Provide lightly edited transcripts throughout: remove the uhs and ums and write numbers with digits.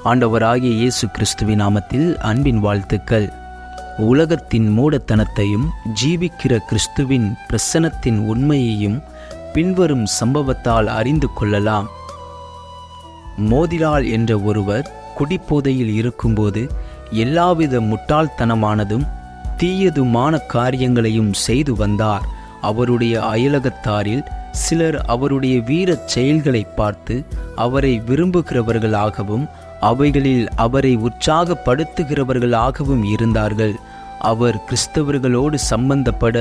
ஆண்டவராகிய இயேசு கிறிஸ்துவின் நாமத்தில் அன்பின் வாழ்த்துக்கள். உலகத்தின் மூடத்தனத்தையும் ஜீவிக்கிற கிறிஸ்துவின் பிரசன்னத்தின் உண்மையையும் பின்வரும் சம்பவத்தால் அறிந்து கொள்ளலாம். மோதிலால் என்ற ஒருவர் குடிப்போதையில் இருக்கும்போது எல்லாவித முட்டாள்தனமானதும் தீயதுமான காரியங்களையும் செய்து வந்தார். அவருடைய அயலகத்தாரில் சிலர் அவருடைய வீரச் செயல்களை பார்த்து அவரை விரும்புகிறவர்களாகவும் அவைகளில் அவரை உற்சாகப்படுத்துகிறவர்களாகவும் இருந்தார்கள். அவர் கிறிஸ்தவர்களோடு சம்பந்தப்பட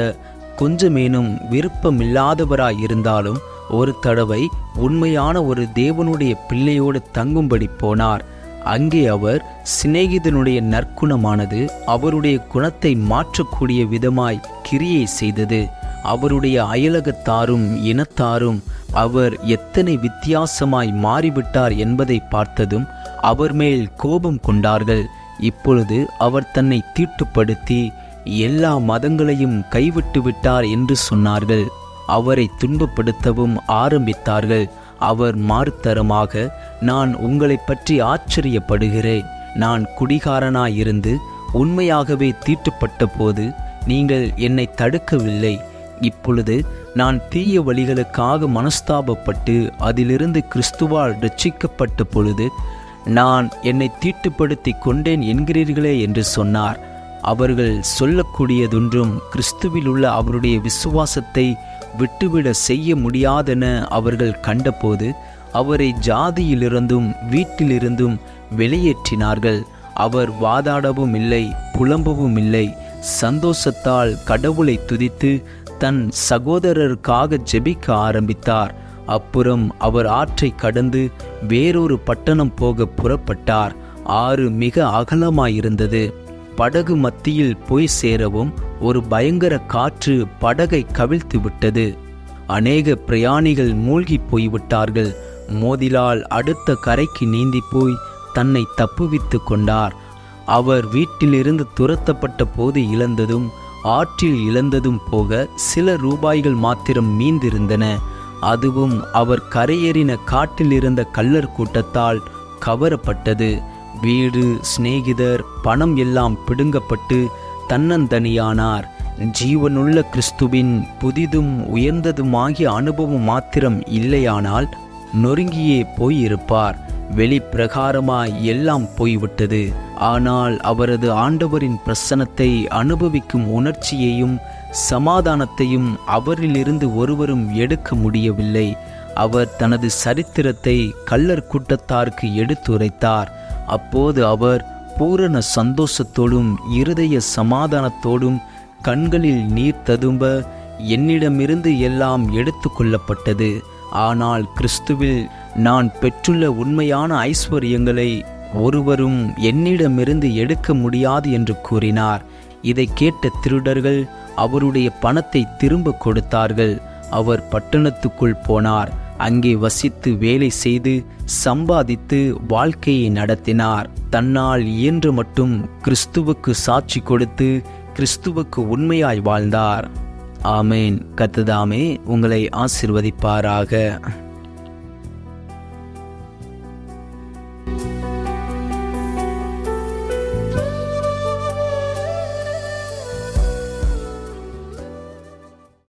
கொஞ்சமேனும் விருப்பமில்லாதவராயிருந்தாலும் ஒரு தடவை உண்மையான ஒரு தேவனுடைய பிள்ளையோடு தங்கும்படி போனார். அங்கே அவர் சிநேகிதனுடைய நற்குணமானது அவருடைய குணத்தை மாற்றக்கூடிய விதமாய் கிரியை செய்தது. அவருடைய அயலகத்தாரும் இனத்தாரும் அவர் எத்தனை வித்தியாசமாய் மாறிவிட்டார் என்பதை பார்த்ததும் அவர் மேல் கோபம் கொண்டார்கள். இப்பொழுது அவர் தன்னை தீட்டுப்படுத்தி எல்லா மதங்களையும் கைவிட்டு விட்டார் என்று சொன்னார்கள். அவரை துன்பப்படுத்தவும் ஆரம்பித்தார்கள். அவர் மாறுத்தரமாக, நான் உங்களை பற்றி ஆச்சரியப்படுகிறேன். நான் குடிகாரனாயிருந்து உண்மையாகவே தீட்டுப்பட்ட போது நீங்கள் என்னை தடுக்கவில்லை. இப்பொழுது நான் தீய வழிகளுக்காக மனஸ்தாபப்பட்டு அதிலிருந்து கிறிஸ்துவால் ரட்சிக்கப்பட்ட பொழுது நான் என்னை தீட்டுப்படுத்தி கொண்டேன் என்கிறீர்களே என்று சொன்னார். அவர்கள் சொல்லக்கூடியதொன்றும் கிறிஸ்துவில் உள்ள அவருடைய விசுவாசத்தை விட்டுவிட செய்ய முடியாதென அவர்கள் கண்டபோது அவரை ஜாதியிலிருந்தும் வீட்டிலிருந்தும் வெளியேற்றினார்கள். அவர் வாதாடவும் இல்லை, புலம்பவும் இல்லை. சந்தோஷத்தால் கடவுளை துதித்து தன் சகோதரருக்காக ஜெபிக்க ஆரம்பித்தார். அப்புறம் அவர் ஆற்றை கடந்து வேறொரு பட்டணம் போக புறப்பட்டார். ஆறு மிக அகலமாயிருந்தது. படகு மத்தியில் போய் சேரவும் ஒரு பயங்கர காற்று படகை கவிழ்த்து விட்டது. அநேக பிரயாணிகள் மூழ்கி போய்விட்டார்கள். மோதிலால் அடுத்த கரைக்கு நீந்தி போய் தன்னை தப்புவித்து கொண்டார். அவர் வீட்டிலிருந்து துரத்தப்பட்ட போது இழந்ததும் ஆற்றில் இழந்ததும் போக சில ரூபாய்கள் மாத்திரம் மீந்திருந்தன. அதுவும் அவர் கரையேறின காட்டில் இருந்த கள்ளர் கூட்டத்தால் கவரப்பட்டது. வீடு, சிநேகிதர், பணம் எல்லாம் பிடுங்கப்பட்டு தன்னந்தனியானார். ஜீவனுள்ள கிறிஸ்துவின் புதிதும் உயர்ந்ததுமாகிய அனுபவம் மாத்திரம் இல்லையானால் நொறுங்கியே போயிருப்பார். வெளிப்பிரகாரமாய் எல்லாம் போய்விட்டது. ஆனால் அவரது ஆண்டவரின் பிரசன்னத்தை அனுபவிக்கும் உணர்ச்சியையும் சமாதானத்தையும் அவரிலிருந்து ஒருவரும் எடுக்க முடியவில்லை. அவர் தனது சரித்திரத்தை கள்ளர் கூட்டத்தாருக்கு எடுத்துரைத்தார். அப்போது அவர் பூரண சந்தோஷத்தோடும் இருதய சமாதானத்தோடும் கண்களில் நீர் ததும்ப, என்னிடமிருந்து எல்லாம் எடுத்து கொள்ளப்பட்டது. ஆனால் கிறிஸ்துவில் நான் பெற்றுள்ள உண்மையான ஐஸ்வர்யங்களை ஒருவரும் என்னிடமிருந்து எடுக்க முடியாது என்று கூறினார். இதை கேட்ட திருடர்கள் அவருடைய பணத்தை திரும்ப கொடுத்தார்கள். அவர் பட்டணத்துக்குள் போனார். அங்கே வசித்து வேலை செய்து சம்பாதித்து வாழ்க்கையை நடத்தினார். தன்னால் இயன்ற மட்டும் கிறிஸ்துவுக்கு சாட்சி கொடுத்து கிறிஸ்துவுக்கு உண்மையாய் வாழ்ந்தார். ஆமேன். கர்த்தர் தாமே உங்களை ஆசீர்வதிப்பாராக.